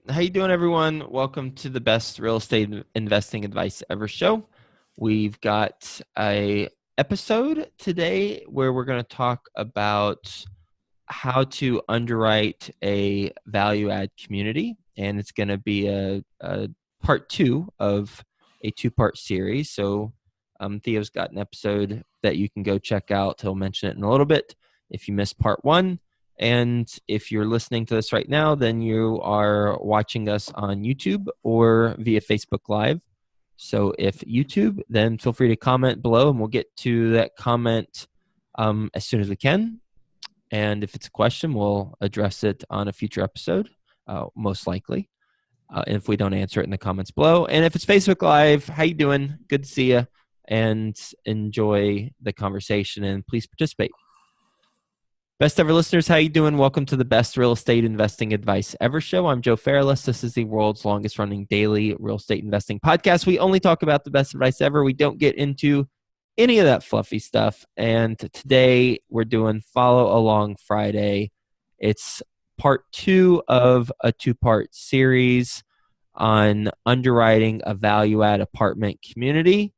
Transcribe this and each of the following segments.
How you doing, everyone? Welcome to the best real estate investing advice ever show. We've got a episode today where we're going to talk about how to underwrite a value add community, and it's going to be a part two of a two-part series. So Theo's got an episode that you can go check out. He'll mention it in a little bit if you missed part one. And if you're listening to this right now, then you are watching us on YouTube or via Facebook Live. So if YouTube, then feel free to comment below and we'll get to that comment as soon as we can. And if it's a question, we'll address it on a future episode, most likely. If we don't answer it in the comments below. And if it's Facebook Live, how you doing? Good to see you. And enjoy the conversation and please participate. Best ever listeners, how you doing? Welcome to the best real estate investing advice ever show. I'm Joe Fairless. This is the world's longest running daily real estate investing podcast. We only talk about the best advice ever. We don't get into any of that fluffy stuff. And today we're doing Follow Along Friday. It's part two of a two-part series on underwriting a value-add apartment community.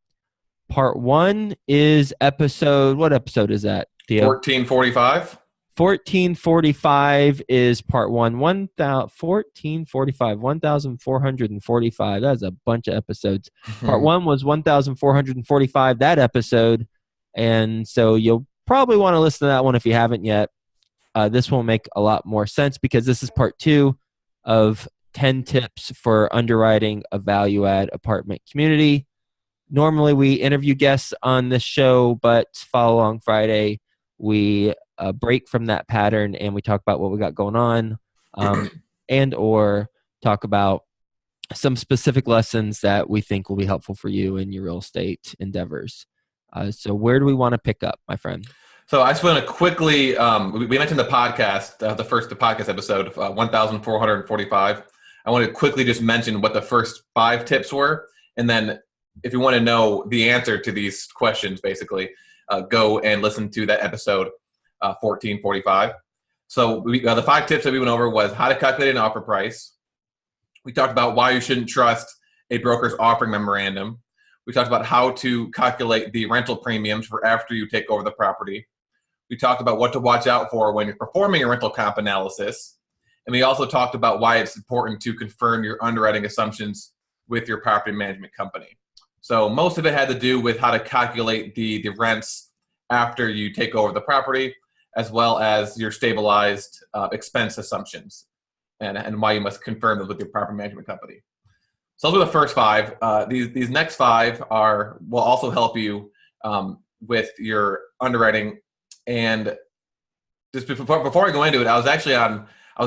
Part one is what episode is that, Theo? 1445. 1445 is part one. 1445. That's a bunch of episodes. Part one was 1445, that episode. And so you'll probably want to listen to that one if you haven't yet. This will make a lot more sense because this is part two of 10 tips for underwriting a value add apartment community. Normally we interview guests on this show, but Follow Along Friday, we break from that pattern and we talk about what we got going on and or talk about some specific lessons that we think will be helpful for you in your real estate endeavors. So where do we want to pick up, my friend? So I just want to quickly, we mentioned the podcast, the podcast episode, 1445. I want to quickly just mention what the first 5 tips were. And then if you want to know the answer to these questions, basically, go and listen to that episode 1445. So the 5 tips that we went over was how to calculate an offer price. We talked about why you shouldn't trust a broker's offering memorandum. We talked about how to calculate the rental premiums for after you take over the property. We talked about what to watch out for when you're performing a rental comp analysis. And we also talked about why it's important to confirm your underwriting assumptions with your property management company. So most of it had to do with how to calculate the rents after you take over the property, as well as your stabilized expense assumptions and why you must confirm those with your property management company. So those are the first 5. These next 5 will also help you with your underwriting. And just before I go into it, I was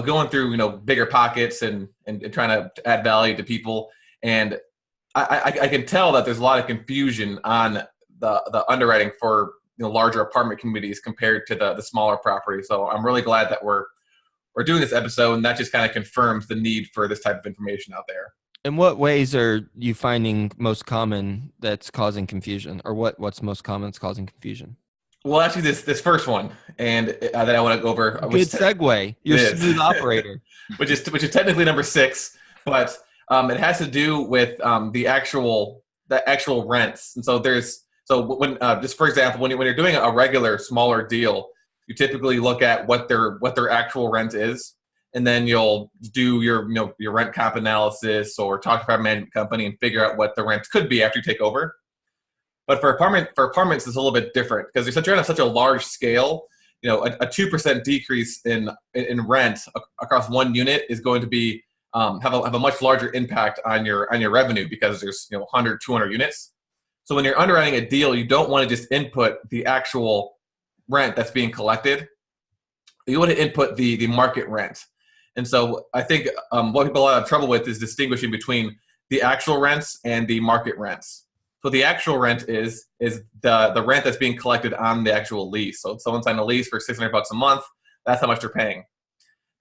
going through bigger pockets and trying to add value to people, and I can tell that there's a lot of confusion on the underwriting for larger apartment communities compared to the smaller properties. So I'm really glad that we're doing this episode, and that just kind of confirms the need for this type of information out there. In what ways are you finding most common that's causing confusion, or what's most common that's causing confusion? Well, actually, this first one, and that I want to go over. Good segue. You're a smooth operator. which is technically number 6, but it has to do with the actual rents. And so when just for example, when you're doing a regular smaller deal, you typically look at what their actual rent is, and then you'll do your rent comp analysis or talk to a property management company and figure out what the rent could be after you take over. But for apartments, it's a little bit different because you're on such a large scale. A 2% decrease in rent across one unit is going to be have a much larger impact on your revenue because there's 100, 200 units. So when you're underwriting a deal, you don't want to just input the actual rent that's being collected. You want to input the market rent. And so I think what people have trouble with is distinguishing between the actual rents and the market rents. So the actual rent is the rent that's being collected on the actual lease. So if someone signed a lease for $600 a month, that's how much they're paying.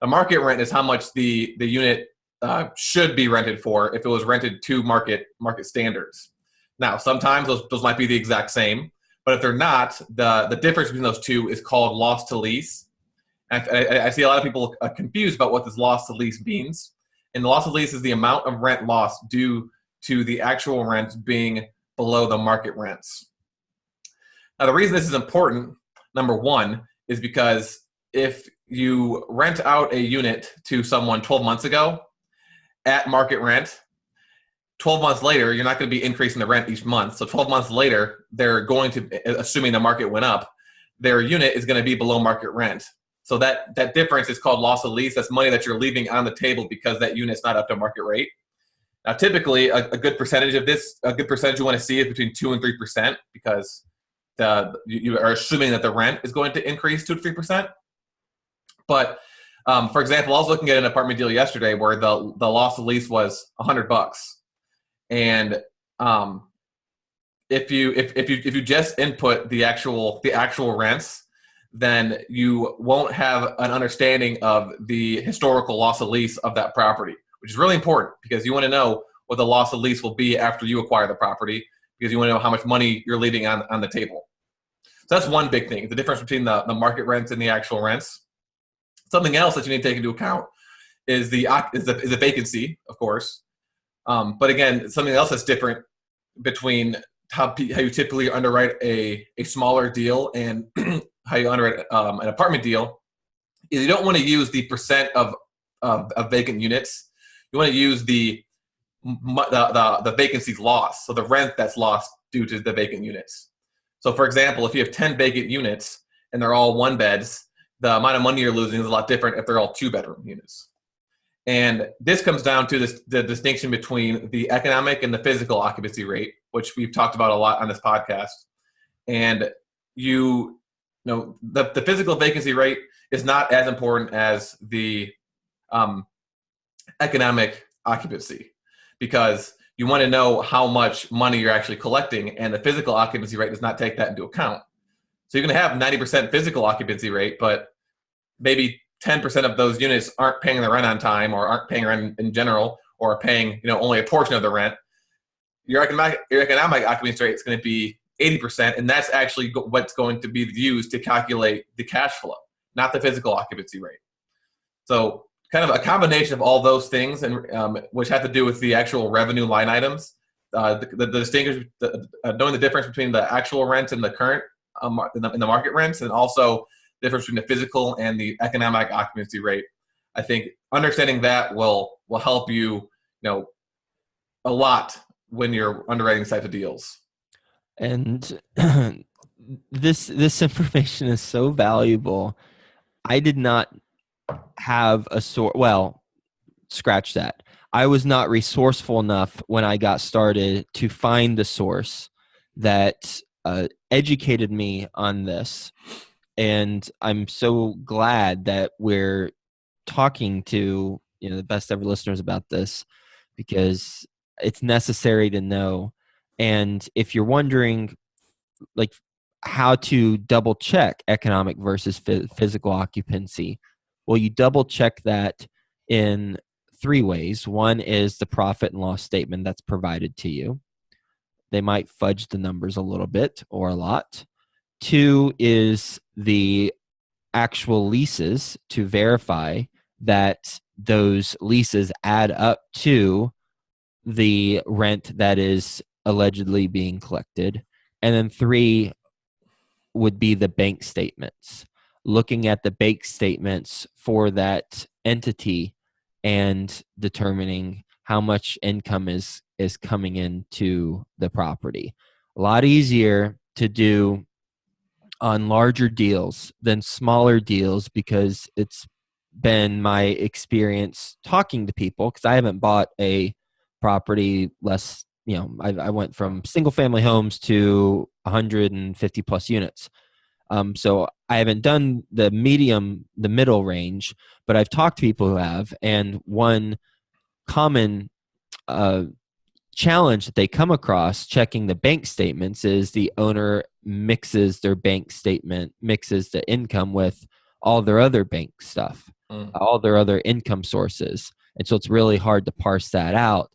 The market rent is how much the unit should be rented for if it was rented to market standards. Now, sometimes those might be the exact same, but if they're not, the difference between those two is called loss to lease. And I see a lot of people confused about what this loss to lease means. And the loss of lease is the amount of rent lost due to the actual rents being below the market rents. Now, the reason this is important, number one, is because if you rent out a unit to someone 12 months ago at market rent, 12 months later, you're not going to be increasing the rent each month. So 12 months later, they're going to, assuming the market went up, their unit is going to be below market rent. So that difference is called loss of lease. That's money that you're leaving on the table because that unit's not up to market rate. Now, typically, a good percentage of this, a good percentage you want to see is between 2 and 3% because you are assuming that the rent is going to increase 2 to 3%. But for example, I was looking at an apartment deal yesterday where the loss of lease was $100, and if you just input the actual rents, then you won't have an understanding of the historical loss of lease of that property, which is really important because you want to know what the loss of lease will be after you acquire the property because you want to know how much money you're leaving on the table. So that's one big thing, the difference between the market rents and the actual rents. Something else that you need to take into account is the vacancy, of course. But again, something else that's different between how you typically underwrite a smaller deal and how you underwrite an apartment deal is you don't want to use the percent of vacant units. You want to use the vacancies lost, so the rent that's lost due to the vacant units. So for example, if you have 10 vacant units and they're all one beds, the amount of money you're losing is a lot different if they're all 2-bedroom units. And this comes down to the distinction between the economic and the physical occupancy rate, which we've talked about a lot on this podcast. And the physical vacancy rate is not as important as the economic occupancy because you want to know how much money you're actually collecting, and the physical occupancy rate does not take that into account. So you're going to have 90% physical occupancy rate, but maybe 10% of those units aren't paying the rent on time or aren't paying rent in general or are paying only a portion of the rent. Your economic occupancy rate is going to be 80%, and that's actually what's going to be used to calculate the cash flow, not the physical occupancy rate. So kind of a combination of all those things, and which have to do with the actual revenue line items, knowing the difference between the actual rent and the current in the market rents, and also the difference between the physical and the economic occupancy rate. I think understanding that will help you, a lot when you're underwriting type of deals. And this information is so valuable. I did not have a source. Well, scratch that. I was not resourceful enough when I got started to find the source that educated me on this. And I'm so glad that we're talking to the best ever listeners about this because it's necessary to know. And if you're wondering like how to double check economic versus physical occupancy, well, you double check that in 3 ways. One is the profit and loss statement that's provided to you. They might fudge the numbers a little bit or a lot. 2 is the actual leases to verify that those leases add up to the rent that is allegedly being collected. And then 3 would be the bank statements, looking at the bank statements for that entity and determining how much income is coming into the property. A lot easier to do on larger deals than smaller deals because it's been my experience talking to people, because I haven't bought a property less, I went from single family homes to 150 plus units. So I haven't done the middle range, but I've talked to people who have, and one common challenge that they come across checking the bank statements is the owner mixes their bank statement, mixes the income with all their other bank stuff, all their other income sources. And so it's really hard to parse that out.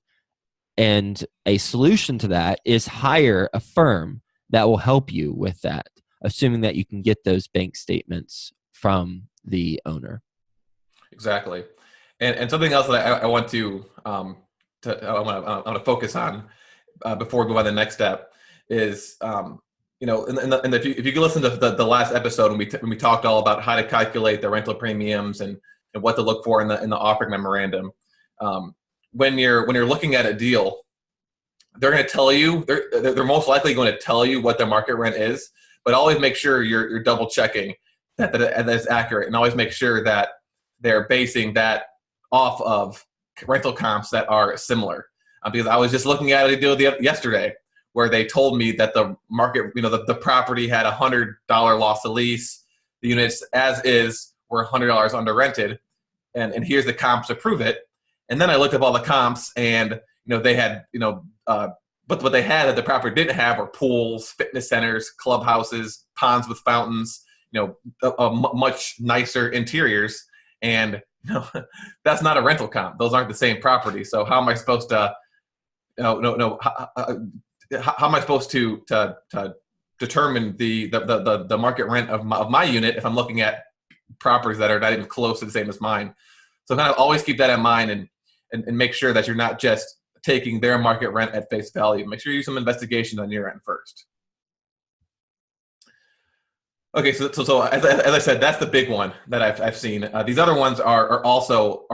And a solution to that is hire a firm that will help you with that, assuming that you can get those bank statements from the owner. Exactly. And something else that I want I want to focus on before we move on to the next step is, if you can listen to the last episode when we talked all about how to calculate the rental premiums and what to look for in the offering memorandum. When you're looking at a deal, they're going to tell you, they're most likely going to tell you what the market rent is, but always make sure you're double checking that it's accurate, and always make sure that they're basing that off of rental comps that are similar. Because I was just looking at a deal yesterday where they told me that the market, the property had $100 loss to lease. The units as is were $100 under rented, and here's the comps to prove it. And then I looked up all the comps, and they had but what they had that the property didn't have were pools, fitness centers, clubhouses, ponds with fountains, much nicer interiors, and that's not a rental comp. Those aren't the same property. So how am I supposed to? No. How am I supposed to determine the market rent of my unit if I'm looking at properties that are not even close to the same as mine? So kind of always keep that in mind and make sure that you're not just taking their market rent at face value. Make sure you do some investigation on your end first. Okay, so as I said, that's the big one that I've seen. These other ones are also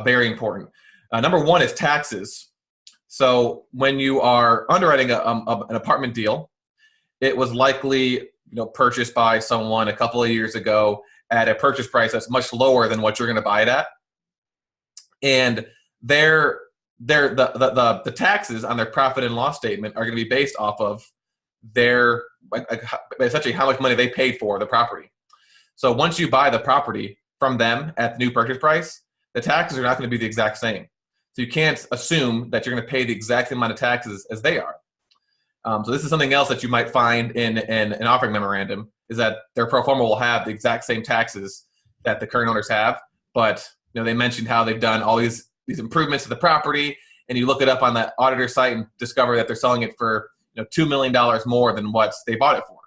very important. Number one is taxes. So when you are underwriting an apartment deal, it was likely purchased by someone a couple of years ago at a purchase price that's much lower than what you're going to buy it at, and the taxes on their profit and loss statement are going to be based off of their essentially how much money they paid for the property. So once you buy the property from them at the new purchase price, the taxes are not going to be the exact same. So you can't assume that you're going to pay the exact amount of taxes as they are. So this is something else that you might find in an offering memorandum, is that their pro forma will have the exact same taxes that the current owners have, but they mentioned how they've done all these improvements to the property, and you look it up on the auditor site and discover that they're selling it for $2 million more than what they bought it for.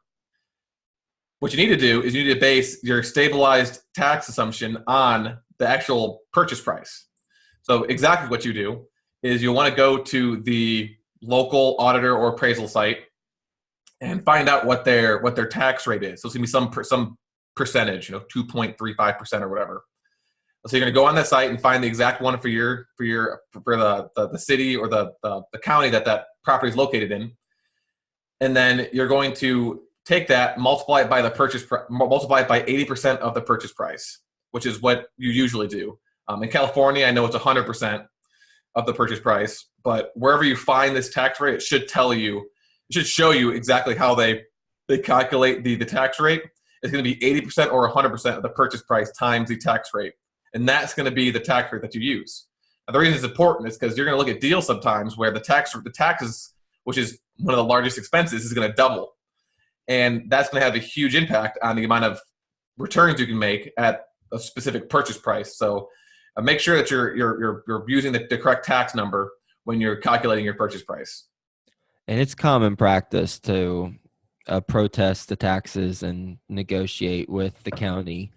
What you need to do is you need to base your stabilized tax assumption on the actual purchase price. So exactly what you do is you'll want to go to the local auditor or appraisal site and find out what their tax rate is. So it's going to be some percentage, 2.35% or whatever. So you're going to go on that site and find the exact one for the city or the county that property is located in, and then you're going to take that, multiply it by multiply it by 80% of the purchase price, which is what you usually do. In California, I know it's 100% of the purchase price, but wherever you find this tax rate, it should show you exactly how they calculate the tax rate. It's going to be 80% or 100% of the purchase price times the tax rate. And that's going to be the tax rate that you use. Now, the reason it's important is because you're going to look at deals sometimes where the taxes, which is one of the largest expenses, is going to double. And that's going to have a huge impact on the amount of returns you can make at a specific purchase price. So make sure that you're using the correct tax number when you're calculating your purchase price. And it's common practice to protest the taxes and negotiate with the county.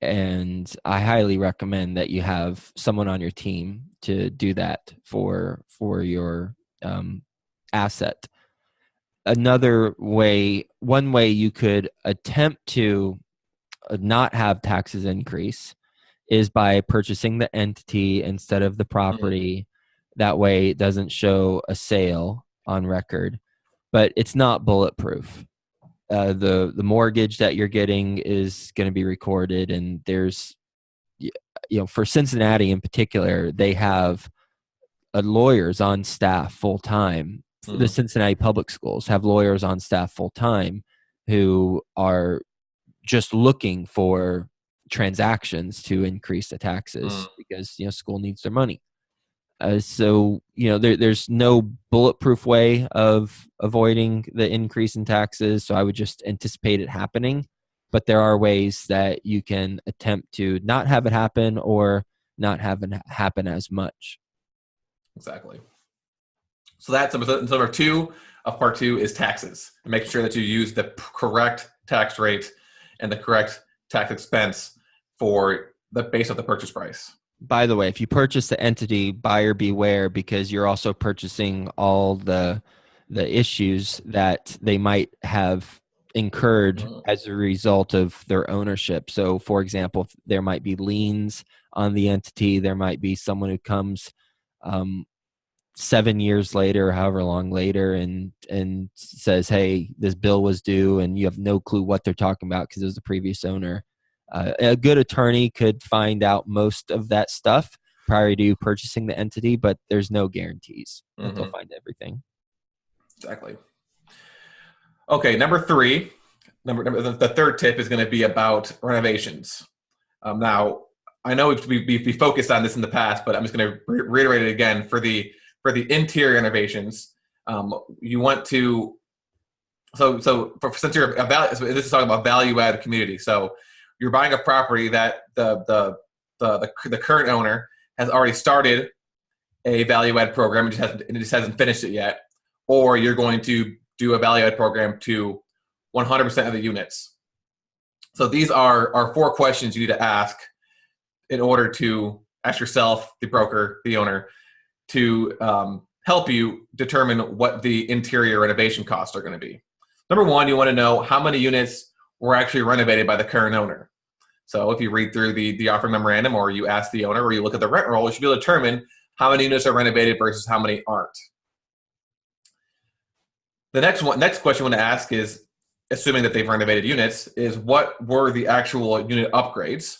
And I highly recommend that you have someone on your team to do that for your asset. One way you could attempt to not have taxes increase is by purchasing the entity instead of the property. Mm-hmm. That way it doesn't show a sale on record, but it's not bulletproof. The mortgage that you're getting is going to be recorded, and there's, for Cincinnati in particular, they have lawyers on staff full time. Mm-hmm. The Cincinnati public schools have lawyers on staff full time who are just looking for transactions to increase the taxes because school needs their money. So there's no bulletproof way of avoiding the increase in taxes. So I would just anticipate it happening, but there are ways that you can attempt to not have it happen or not have it happen as much. Exactly. So that's number 2 of part 2 is taxes, and making sure that you use the correct tax rate and the correct tax expense for the base of the purchase price. by the way, if you purchase the entity, buyer beware, because you're also purchasing all the issues that they might have incurred Mhm. as a result of their ownership. So, for example, there might be liens on the entity. There might be someone who comes 7 years later, or however long later, and says, "Hey, this bill was due," and you have no clue what they're talking about because it was the previous owner. A good attorney could find out most of that stuff prior to you purchasing the entity, but there's no guarantees that they'll Mhm. find everything. Exactly. Okay, number three. The third tip is going to be about renovations. Now, I know we focused on this in the past, but I'm just going to reiterate it again for the interior renovations. You want to since you're about this is talking about value add community. So you're buying a property that the current owner has already started a value add program and it just hasn't finished it yet, or you're going to do a value add program to 100% of the units. So these are four questions you need to ask in order to ask yourself, the broker, the owner, to help you determine what the interior renovation costs are going to be. Number one, you want to know how many units were actually renovated by the current owner. So if you read through the offering memorandum, or you ask the owner, or you look at the rent roll, you should be able to determine how many units are renovated versus how many aren't. The next question you want to ask is, assuming that they've renovated units, is what were the actual unit upgrades?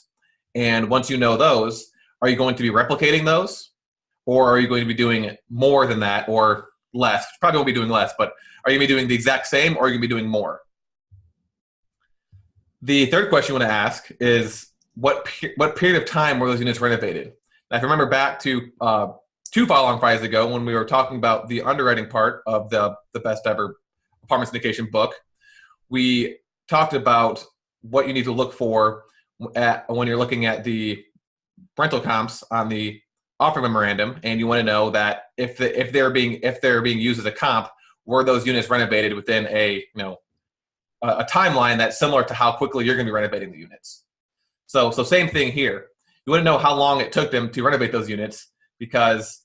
And once you know those, are you going to be replicating those? Or are you going to be doing more than that or less? Probably won't be doing less, but are you going to be doing the exact same, or are you going to be doing more? The third question you want to ask is, what period of time were those units renovated? Now, if you remember back to two following Fridays ago when we were talking about the underwriting part of the best ever apartment syndication book, we talked about what you need to look for when you're looking at the rental comps on the offer memorandum, and you want to know that if they're being used as a comp, were those units renovated within a timeline that's similar to how quickly you're going to be renovating the units. So same thing here. You want to know how long it took them to renovate those units, because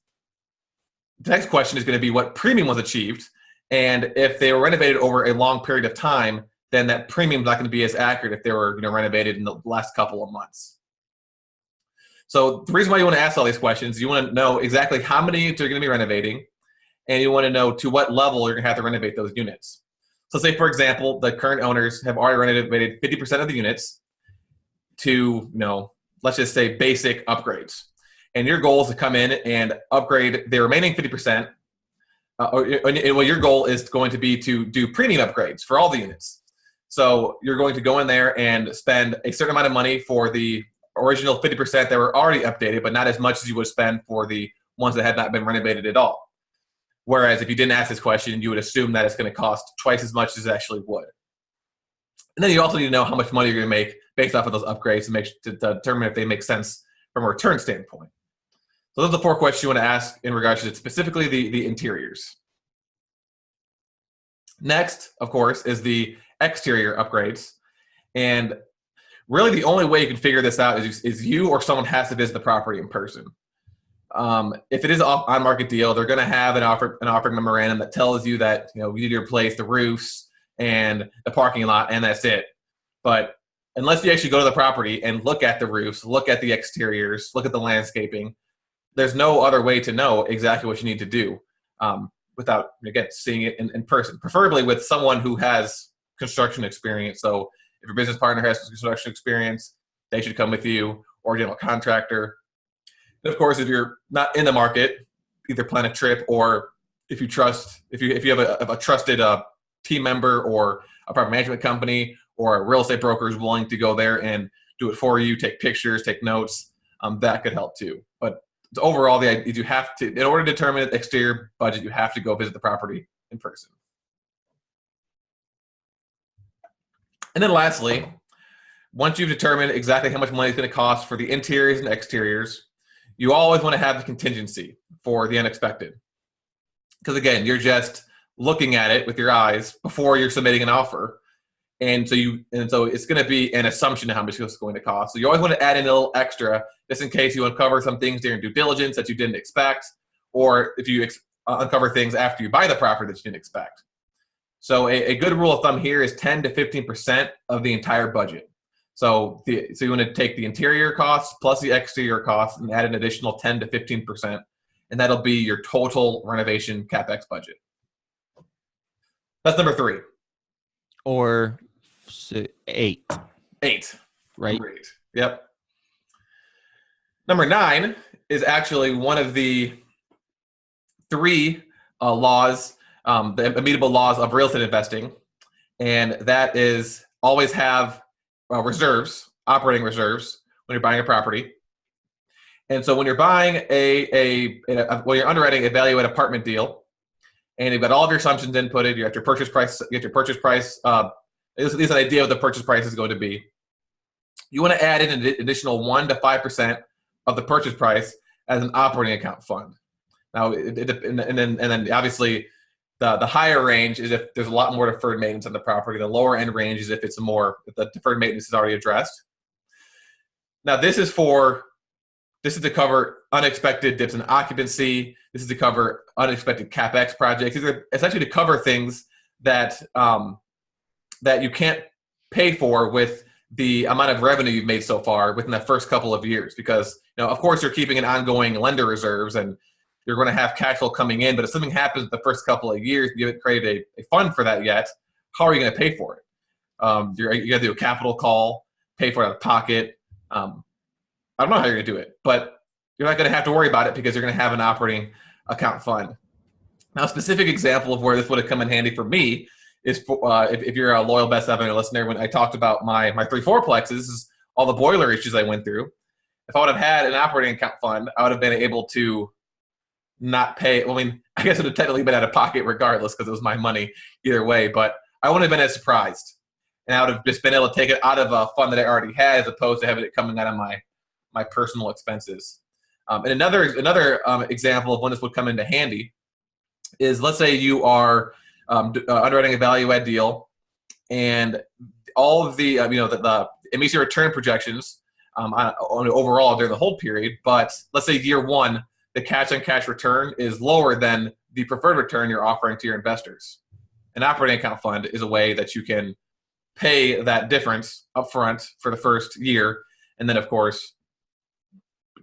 the next question is going to be what premium was achieved, and if they were renovated over a long period of time, then that premium is not going to be as accurate if they were renovated in the last couple of months. So the reason why you want to ask all these questions, you want to know exactly how many units you're going to be renovating, and you want to know to what level you're going to have to renovate those units. So say, for example, the current owners have already renovated 50% of the units to, let's just say basic upgrades. And your goal is to come in and upgrade the remaining 50%. Your goal is going to be to do premium upgrades for all the units. So you're going to go in there and spend a certain amount of money for the original 50% that were already updated, but not as much as you would spend for the ones that had not been renovated at all. Whereas if you didn't ask this question, you would assume that it's going to cost twice as much as it actually would. And then you also need to know how much money you're going to make based off of those upgrades to determine if they make sense from a return standpoint. So those are the four questions you want to ask in regards to specifically the interiors. Next, of course, is the exterior upgrades. And really the only way you can figure this out is you or someone has to visit the property in person. If it is an on-market deal, they're going to have an offering memorandum that tells you that we need to replace the roofs and the parking lot, and that's it. But unless you actually go to the property and look at the roofs, look at the exteriors, look at the landscaping, there's no other way to know exactly what you need to do without, again, seeing it in person, preferably with someone who has construction experience. So if your business partner has construction experience, they should come with you, or a general contractor. And of course, if you're not in the market, either plan a trip, or if you have a trusted team member or a property management company or a real estate broker is willing to go there and do it for you, take pictures, take notes, that could help too. But overall, the idea is you have to, in order to determine the exterior budget, you have to go visit the property in person. And then lastly, once you've determined exactly how much money it's going to cost for the interiors and exteriors, you always want to have a contingency for the unexpected. Because again, you're just looking at it with your eyes before you're submitting an offer. And so it's going to be an assumption of how much it's going to cost. So you always want to add in a little extra just in case you uncover some things during due diligence that you didn't expect, or if you uncover things after you buy the property that you didn't expect. So a good rule of thumb here is 10 to 15% of the entire budget. So you want to take the interior costs plus the exterior costs and add an additional 10 to 15%, and that'll be your total renovation capex budget. That's number 3. Or 8. 8. Right. Great. Yep. Number 9 is actually one of the 3 laws, the immutable laws of real estate investing, and that is always have reserves, operating reserves, when you're buying a property. And so when you're buying when you're underwriting a value-add apartment deal, and you've got all of your assumptions inputted, you have your purchase price, at least an idea of what the purchase price is going to be. You want to add in an additional 1 to 5% of the purchase price as an operating account fund. Now, and then obviously the higher range is if there's a lot more deferred maintenance on the property. The lower end range is if the deferred maintenance is already addressed. Now, this is to cover unexpected dips in occupancy. This is to cover unexpected capex projects. These are essentially to cover things that that you can't pay for with the amount of revenue you've made so far within the first couple of years. Because, of course, you're keeping an ongoing lender reserves and you're going to have cash flow coming in. But if something happens the first couple of years, you haven't created a fund for that yet, how are you going to pay for it? You got to do a capital call, pay for it out of pocket. I don't know how you're going to do it, but you're not going to have to worry about it because you're going to have an operating account fund. Now, a specific example of where this would have come in handy for me is if you're a loyal Best Avenue listener, when I talked about my 3 4-plexes, this is all the boiler issues I went through. If I would have had an operating account fund, I would have been able to not pay. Well, I mean, I guess it would have technically been out of pocket regardless because it was my money either way, but I wouldn't have been as surprised. And I would have just been able to take it out of a fund that I already had as opposed to having it coming out of my personal expenses. And another example of when this would come into handy is, let's say you are underwriting a value add deal, and all of the it meets your return projections on overall during the hold period. But let's say year 1, the cash on cash return is lower than the preferred return you're offering to your investors. An operating account fund is a way that you can pay that difference upfront for the first year, and then of course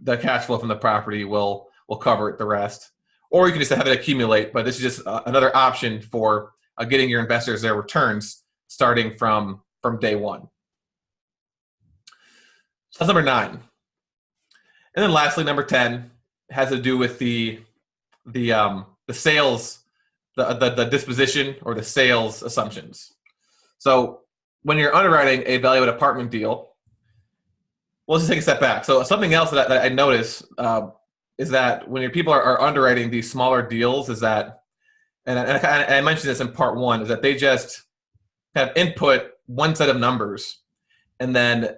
the cash flow from the property will cover the rest. Or you can just have it accumulate, but this is just another option for getting your investors their returns starting from day 1. So that's number 9. And then lastly, number 10 has to do with the sales, the disposition or the sales assumptions. So when you're underwriting a value-add apartment deal, let's just take a step back. So something else that I notice is that when your people are underwriting these smaller deals, is that, and I mentioned this in part 1, is that they just have input one set of numbers, and then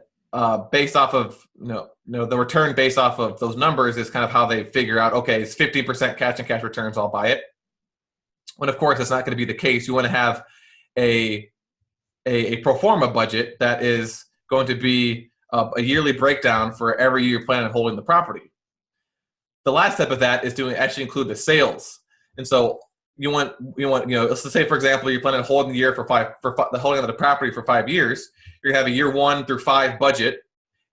based off of the return based off of those numbers is kind of how they figure out, okay, it's 15% cash and cash returns, I'll buy it. When of course that's not going to be the case. You want to have a pro forma budget that is going to be a yearly breakdown for every year you plan on holding the property. The last step of that is to actually include the sales. And so you want let's say for example you plan on holding the year for the holding of the property for 5 years. You're gonna have a year 1 through 5 budget,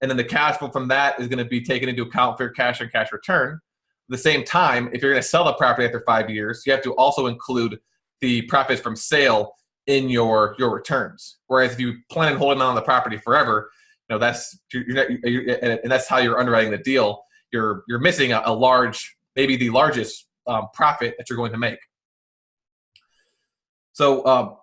and then the cash flow from that is going to be taken into account for your cash and cash return. At the same time, if you're going to sell the property after 5 years, you have to also include the profits from sale in your returns. Whereas if you plan on holding on the property forever, that's and that's how you're underwriting the deal. You're missing a large, maybe the largest profit that you're going to make. So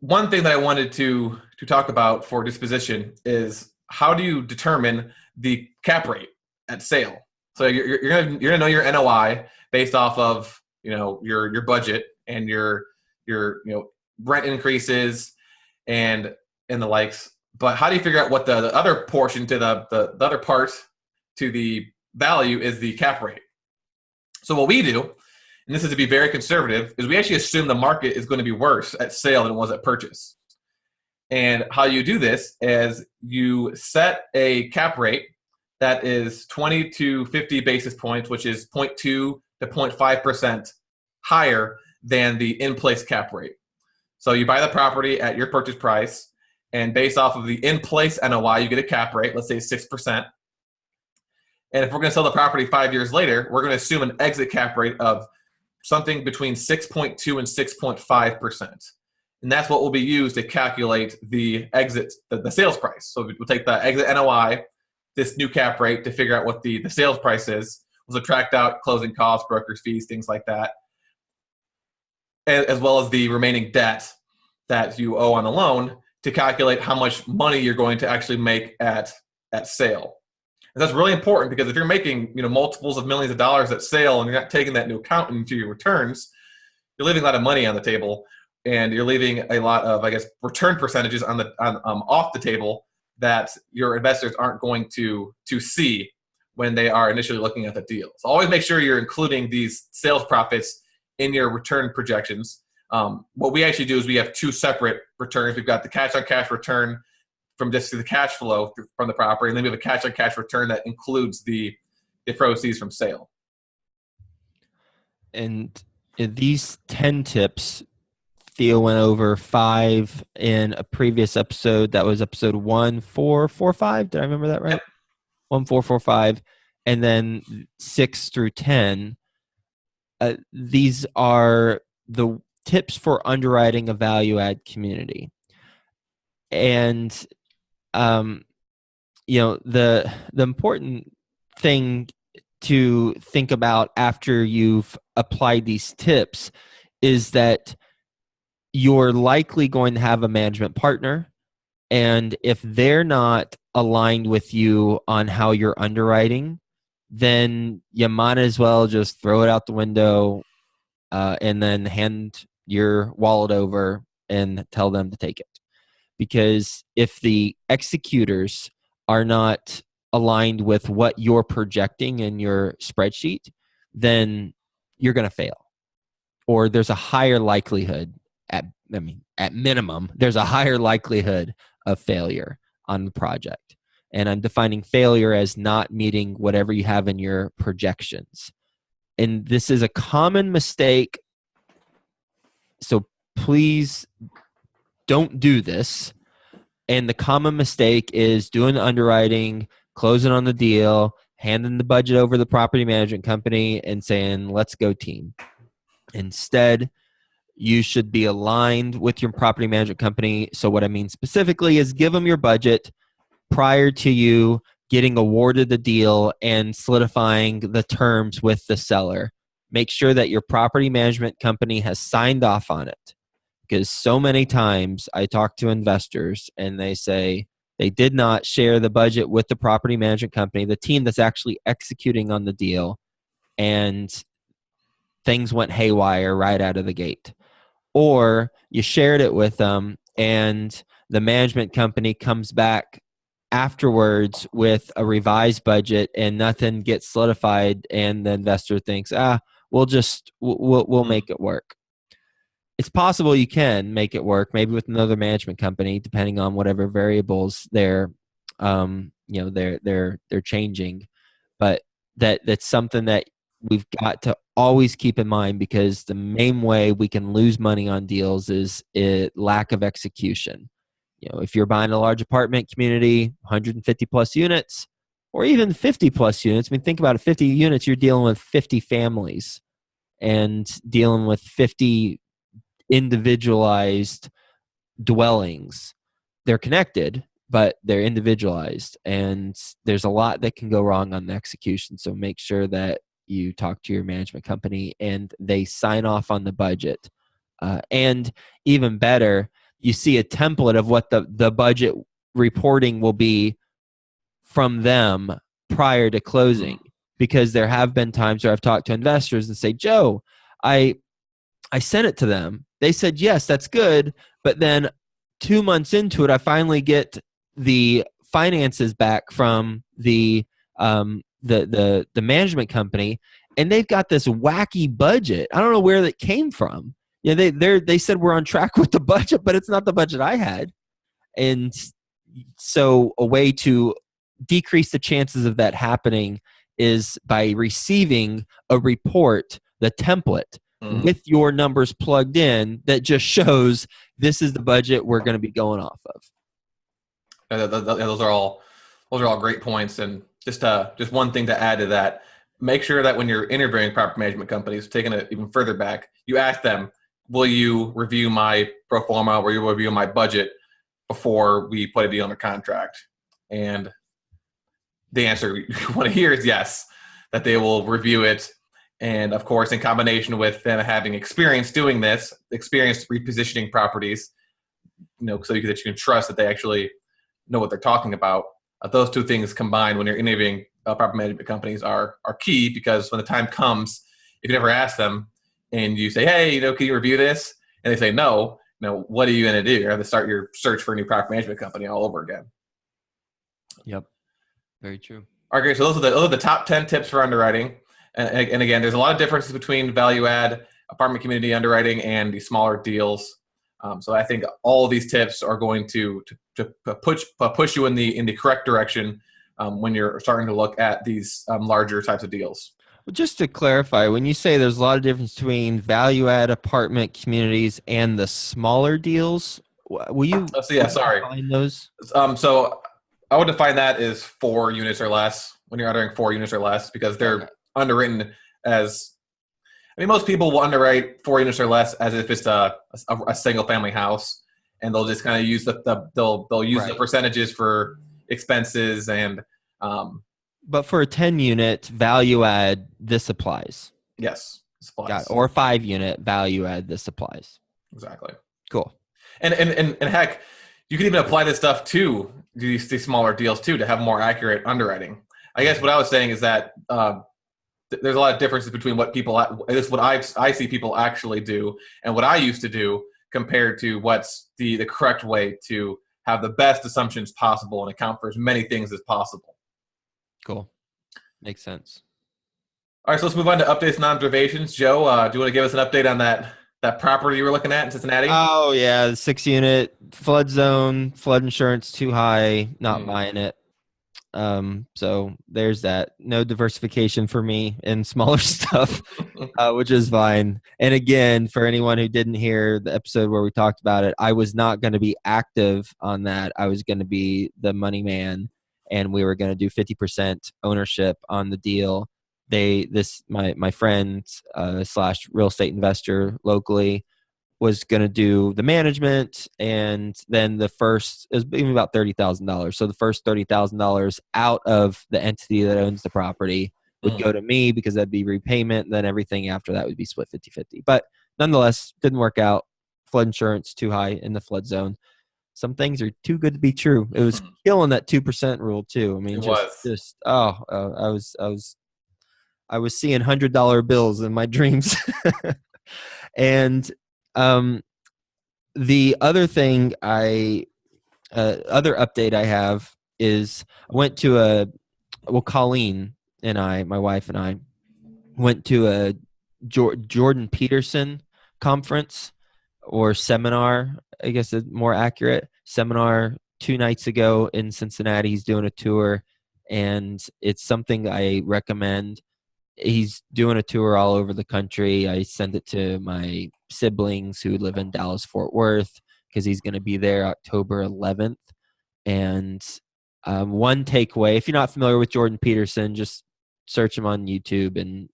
one thing that I wanted to talk about for disposition is how do you determine the cap rate at sale? So you're gonna know your NOI based off of your budget and your rent increases and the likes. But how do you figure out what the other portion to the other part to the value is the cap rate? So what we do, and this is to be very conservative, is we actually assume the market is going to be worse at sale than it was at purchase. And how you do this is you set a cap rate that is 20 to 50 basis points, which is 0.2 to 0.5% higher than the in-place cap rate. So you buy the property at your purchase price, and based off of the in-place NOI, you get a cap rate, let's say 6%. And if we're going to sell the property 5 years later, we're going to assume an exit cap rate of something between 6.2 and 6.5%. And that's what will be used to calculate the exit, the sales price. So we'll take the exit NOI, this new cap rate, to figure out what the sales price is. We'll subtract out closing costs, broker's fees, things like that, as well as the remaining debt that you owe on the loan, to calculate how much money you're going to actually make at sale. And that's really important, because if you're making multiples of millions of dollars at sale and you're not taking that into account into your returns, you're leaving a lot of money on the table, and you're leaving a lot of, return percentages off the table that your investors aren't going to see when they are initially looking at the deal. So always make sure you're including these sales profits in your return projections. What we actually do is we have two separate returns. We've got the cash-on-cash return from just the cash flow from the property, and then we have a cash-on-cash return that includes the proceeds from sale. And these 10 tips, Theo went over 5 in a previous episode. That was episode 1445. Did I remember that right? Yep. 1445. And then 6 through 10. These are the tips for underwriting a value-add community. And, the important thing to think about after you've applied these tips is that you're likely going to have a management partner. And if they're not aligned with you on how you're underwriting, then you might as well just throw it out the window and then hand your wallet over and tell them to take it. Because if the executors are not aligned with what you're projecting in your spreadsheet, then you're going to fail. Or there's a higher likelihood, at minimum, there's a higher likelihood of failure on the project. And I'm defining failure as not meeting whatever you have in your projections. And this is a common mistake. So please don't do this. And the common mistake is doing the underwriting, closing on the deal, handing the budget over to the property management company and saying, let's go team. Instead, you should be aligned with your property management company. So what I mean specifically is give them your budget prior to you getting awarded the deal and solidifying the terms with the seller. Make sure that your property management company has signed off on it. Because so many times I talk to investors and they say they did not share the budget with the property management company, the team that's actually executing on the deal, and things went haywire right out of the gate. Or you shared it with them and the management company comes back afterwards with a revised budget and nothing gets solidified, and the investor thinks, we'll make it work. It's possible you can make it work, maybe with another management company, depending on whatever variables they're changing. But that's something that we've got to always keep in mind, because the main way we can lose money on deals is lack of execution. If you're buying a large apartment community, 150 plus units, or even 50 plus units, think about it, 50 units, you're dealing with 50 families and dealing with 50 individualized dwellings. They're connected, but they're individualized, and there's a lot that can go wrong on the execution. So make sure that you talk to your management company and they sign off on the budget. And even better, you see a template of what the budget reporting will be from them prior to closing. Because there have been times where I've talked to investors and say, Joe, I sent it to them. They said, yes, that's good. But then 2 months into it, I finally get the finances back from the management company, and they've got this wacky budget. I don't know where that came from. They said we're on track with the budget, but it's not the budget I had. And so a way to decrease the chances of that happening is by receiving a report, the template, with your numbers plugged in that just shows this is the budget we're going to be going off of. Those are all great points. And just one thing to add to that: make sure that when you're interviewing property management companies, taking it even further back, you ask them, "Will you review my pro forma? Will you review my budget before we put a deal under contract?" And the answer you want to hear is yes, that they will review it. And of course, in combination with them having experience doing this, experience repositioning properties, so that you can trust that they actually know what they're talking about. Those two things combined when you're interviewing property management companies are key, because when the time comes, if you never ask them and you say, "Hey, can you review this?" and they say no, what are you going to do? You're going to start your search for a new property management company all over again. Yep. Very true. All right, great. So those are the top 10 tips for underwriting. And again, there's a lot of differences between value add, apartment community underwriting, and the smaller deals. So I think all of these tips are going to push you in the correct direction when you're starting to look at these larger types of deals. Well, just to clarify, when you say there's a lot of difference between value add apartment communities and the smaller deals, will you define those? So I would define that as 4 units or less, when you're underwriting 4 units or less, because they're underwritten as, most people will underwrite 4 units or less as if it's a single family house, and they'll just kind of use they'll use the percentages for expenses and. But for a 10 unit value add, this applies. Yes, this applies. Got it. Or 5 unit value add, this applies. Exactly. Cool. And heck, you can even apply this stuff to these smaller deals too, to have more accurate underwriting. I guess what I was saying is that there's a lot of differences between what I see people actually do and what I used to do compared to what's the correct way to have the best assumptions possible and account for as many things as possible. Cool. Makes sense. All right, so let's move on to updates and observations. Joe, do you want to give us an update on that property you were looking at in Cincinnati? Oh, yeah, the 6 unit, flood zone, flood insurance too high, not buying it. So there's that. No diversification for me in smaller stuff, which is fine. And again, for anyone who didn't hear the episode where we talked about it, I was not going to be active on that. I was going to be the money man, and we were going to do 50% ownership on the deal. My friend / real estate investor locally was going to do the management, and then it was even about $30,000. So the first $30,000 out of the entity that owns the property would go to me, because that'd be repayment. And then everything after that would be split 50-50. But nonetheless, didn't work out. Flood insurance too high in the flood zone. Some things are too good to be true. It was killing that 2% rule too. I mean, I was seeing $100 bills in my dreams. And the other thing other update I have is I went to Colleen and my wife and I went to a Jordan Peterson conference or seminar, I guess it's more accurate, seminar 2 nights ago in Cincinnati. He's doing a tour, and it's something I recommend. He's doing a tour all over the country. I send it to my siblings who live in Dallas, Fort Worth, because he's going to be there October 11th. And one takeaway, if you're not familiar with Jordan Peterson, just search him on YouTube and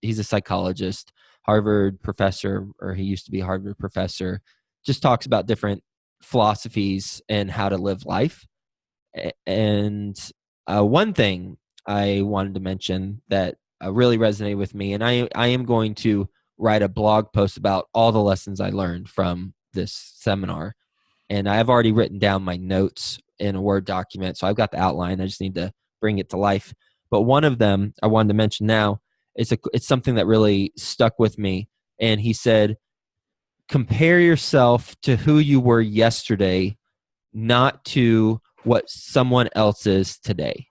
he's a psychologist, Harvard professor, or he used to be a Harvard professor, just talks about different philosophies and how to live life. And one thing I wanted to mention that really resonated with me, and I am going to write a blog post about all the lessons I learned from this seminar. And I've already written down my notes in a Word document, so I've got the outline. I just need to bring it to life. But one of them I wanted to mention now, it's something that really stuck with me. And he said, compare yourself to who you were yesterday, not to what someone else is today.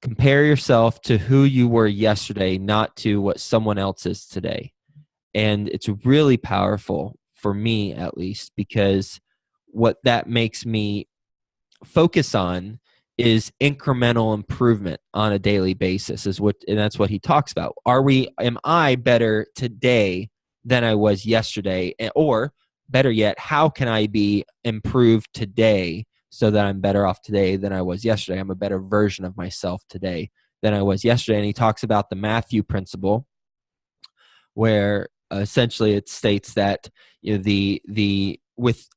Compare yourself to who you were yesterday, not to what someone else is today. And it's really powerful for me, at least, because what that makes me focus on is incremental improvement on a daily basis, and that's what he talks about. Am I better today than I was yesterday? Or better yet, how can I be improved today so that I'm better off today than I was yesterday? I'm a better version of myself today than I was yesterday. And he talks about the Matthew principle, where essentially it states that, you know,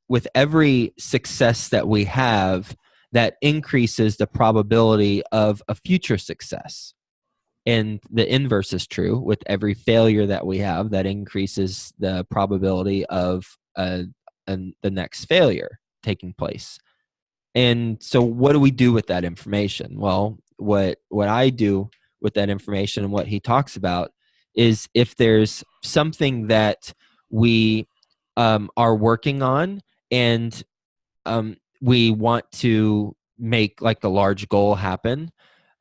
with every success that we have, that increases the probability of a future success. And the inverse is true. With every failure that we have, that increases the probability of the next failure taking place. And so what do we do with that information? Well, what I do with that information and what he talks about is, if there's something that we are working on, and we want to make like a large goal happen,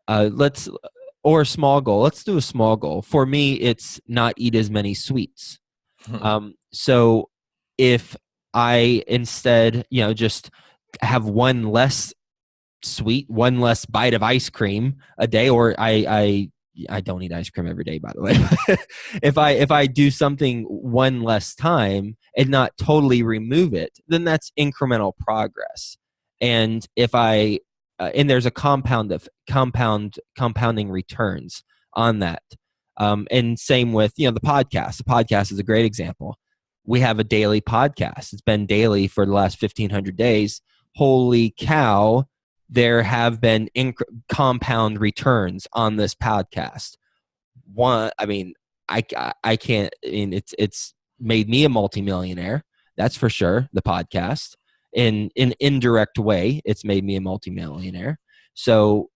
or a small goal. Let's do a small goal. For me, it's not eat as many sweets. So if I instead, just have one less sweet, one less bite of ice cream a day, or I don't eat ice cream every day, by the way. if I do something one less time and not totally remove it, then that's incremental progress. And if and there's a compounding returns on that. And same with, the podcast. The podcast is a great example. We have a daily podcast. It's been daily for the last 1,500 days. Holy cow, there have been compound returns on this podcast. It's made me a multimillionaire. That's for sure. The podcast, in an indirect way, it's made me a multimillionaire. So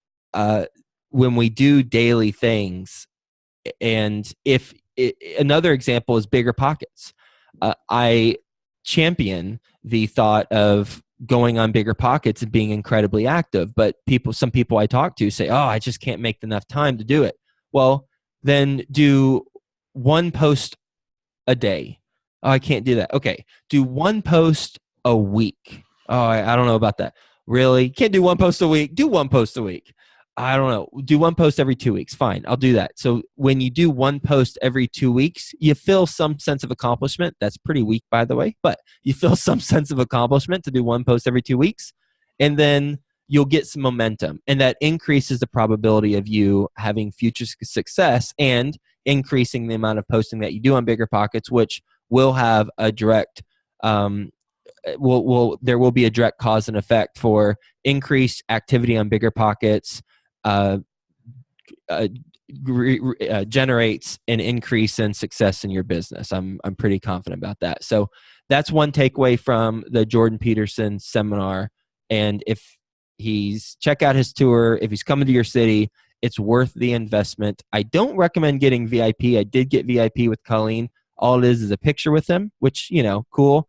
when we do daily things, and another example is bigger pockets. I champion the thought of going on bigger pockets and being incredibly active. But some people I talk to say, oh, I just can't make enough time to do it. Well, then do one post a day. Oh, I can't do that. Okay. Do one post a week. Oh, I don't know about that. Really? Can't do one post a week? Do one post a week. I don't know. Do one post every 2 weeks. Fine. I'll do that. So when you do one post every 2 weeks, you feel some sense of accomplishment. That's pretty weak, by the way, but you feel some sense of accomplishment to do one post every 2 weeks. And then you'll get some momentum. And that increases the probability of you having future success and increasing the amount of posting that you do on bigger pockets, which will have a direct there will be a direct cause and effect for increased activity on bigger pockets. Generates an increase in success in your business. I'm pretty confident about that. So that's one takeaway from the Jordan Peterson seminar. And if check out his tour, if he's coming to your city, it's worth the investment. I don't recommend getting VIP. I did get VIP with Colleen. All it is a picture with him, which, cool.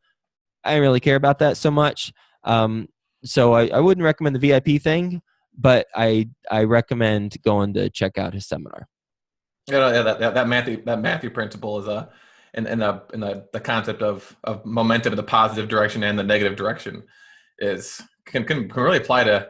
I don't really care about that so much. So I wouldn't recommend the VIP thing, but I recommend going to check out his seminar. That Matthew principle is in the concept of momentum in the positive direction and the negative direction can really apply to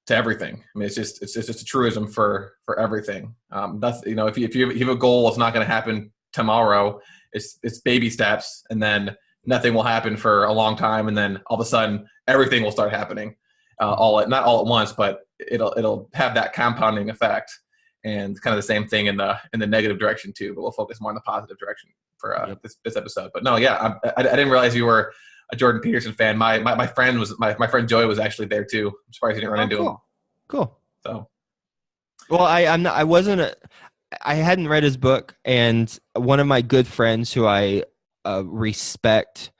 everything. I mean, it's just a truism for everything. That's, if you have a goal, it's not going to happen tomorrow. It's baby steps, and then nothing will happen for a long time, and then all of a sudden everything will start happening. Not all at once, but it'll have that compounding effect, and kind of the same thing in the negative direction too. But we'll focus more on the positive direction for this episode. But no, yeah, I didn't realize you were a Jordan Peterson fan. My friend Joey was actually there too. I'm surprised you didn't run into him. Cool. So, well, I hadn't read his book, and one of my good friends who I respect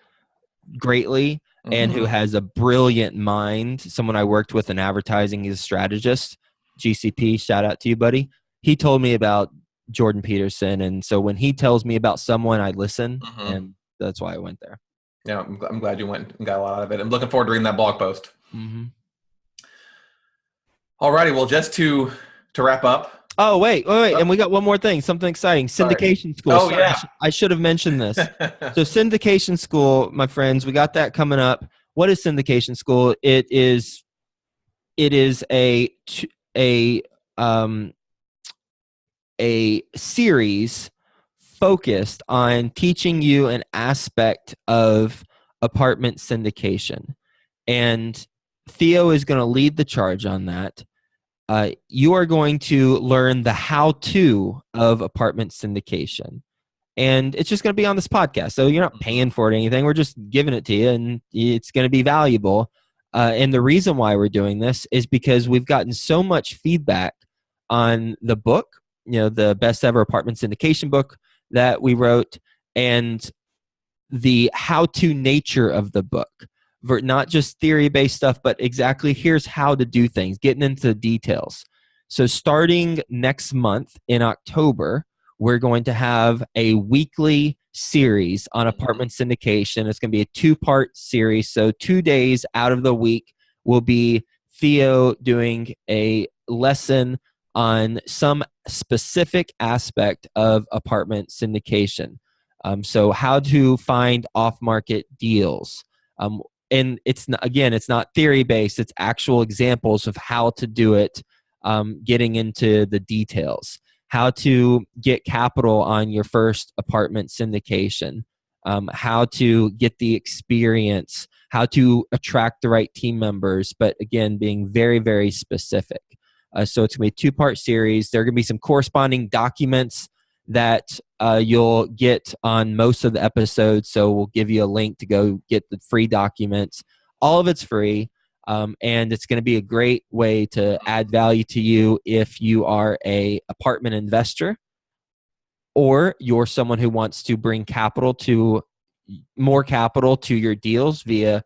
greatly, and who has a brilliant mind, someone I worked with in advertising, he's a strategist, GCP, shout out to you, buddy. He told me about Jordan Peterson, and so when he tells me about someone, I listen, and that's why I went there. Yeah, I'm glad you went and got a lot out of it. I'm looking forward to reading that blog post. All righty, well, just to wrap up. Oh, wait. And we got one more thing, something exciting. Syndication School. Oh, yeah. I should have mentioned this. So Syndication School, my friends, we got that coming up. what is syndication school? It is a um, a series focused on teaching you an aspect of apartment syndication. And Theo is going to lead the charge on that. You are going to learn the how-to of apartment syndication. And it's just going to be on this podcast. So you're not paying for it or anything. We're just giving it to you, and it's going to be valuable. And the reason why we're doing this is because we've gotten so much feedback on the book, the best ever apartment syndication book that we wrote, and the how-to nature of the book. Not just theory-based stuff, but exactly here's how to do things, getting into the details. So starting next month in October, we're going to have a weekly series on apartment syndication. It's going to be a 2-part series. So 2 days out of the week will be Theo doing a lesson on some specific aspect of apartment syndication. So how to find off-market deals. And it's not theory-based. It's actual examples of how to do it, getting into the details. How to get capital on your first apartment syndication, how to get the experience, how to attract the right team members, but again, being very, very specific. So it's going to be a 2-part series. There are going to be some corresponding documents that you'll get on most of the episodes. So we'll give you a link to go get the free documents. All of it's free. And it's going to be a great way to add value to you if you are a apartment investor, or you're someone who wants to bring more capital to your deals via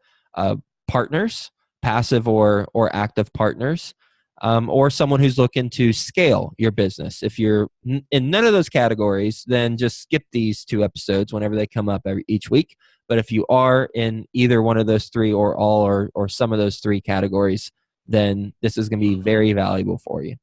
partners, passive or active partners, or someone who's looking to scale your business. If you're in none of those categories, then just skip these 2 episodes whenever they come up each week. But if you are in either one of those 3 or all or some of those 3 categories, then this is going to be very valuable for you.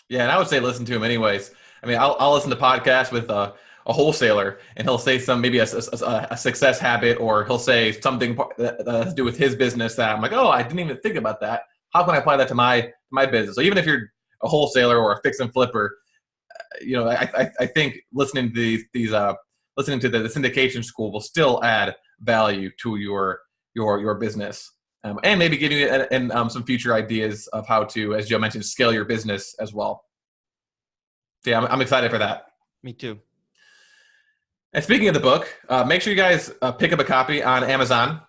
Yeah, and I would say listen to him anyways. I mean, I'll listen to podcasts with a wholesaler, and he'll say maybe a success habit, or he'll say something that has to do with his business that I'm like, oh, I didn't even think about that. How can I apply that to my business? So even if you're a wholesaler or a fix and flipper, I think listening to listening to the syndication school will still add value to your business, and maybe give you some future ideas of how to, as Joe mentioned, scale your business as well. Yeah, I'm excited for that. Me too. And speaking of the book, make sure you guys pick up a copy on Amazon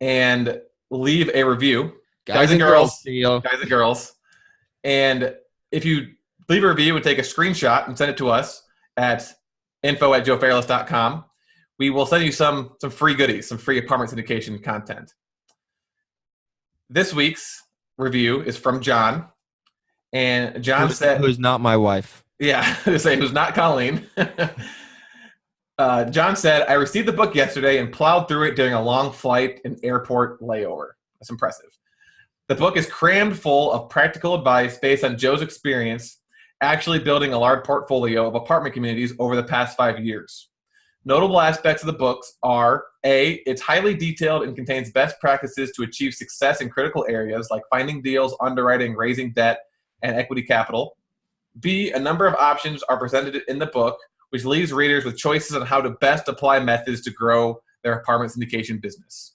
and leave a review. Guys and girls. Guys and girls. And if you leave a review and take a screenshot and send it to us at info@joefairless.com, we will send you some free goodies, some free apartment syndication content. This week's review is from John. And John said... Who's not my wife. Yeah, to say who's not Colleen. John said, I received the book yesterday and plowed through it during a long flight and airport layover. That's impressive. The book is crammed full of practical advice based on Joe's experience actually building a large portfolio of apartment communities over the past 5 years. Notable aspects of the books are: A, it's highly detailed and contains best practices to achieve success in critical areas like finding deals, underwriting, raising debt, and equity capital. B, a number of options are presented in the book, which leaves readers with choices on how to best apply methods to grow their apartment syndication business.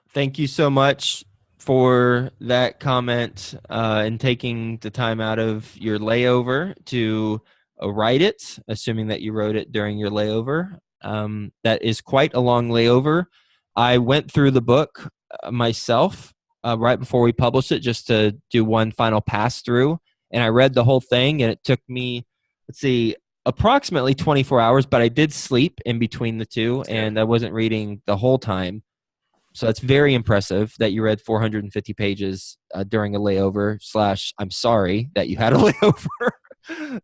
Thank you so much for that comment and taking the time out of your layover to write it, assuming that you wrote it during your layover. That is quite a long layover. I went through the book myself right before we published it, just to do one final pass through. And I read the whole thing, and it took me, approximately 24 hours, but I did sleep in between the two, and I wasn't reading the whole time. So that's very impressive that you read 450 pages during a layover / I'm sorry that you had a layover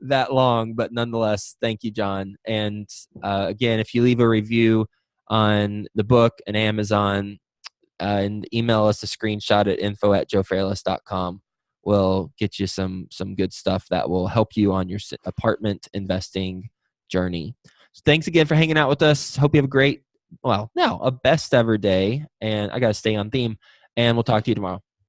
that long, but nonetheless, thank you, John. And again, if you leave a review on the book and Amazon, and email us a screenshot at info@joefairless.com. We'll get you some good stuff that will help you on your apartment investing journey. So thanks again for hanging out with us. Hope you have a great well, now a best ever day. And I got to stay on theme. And we'll talk to you tomorrow.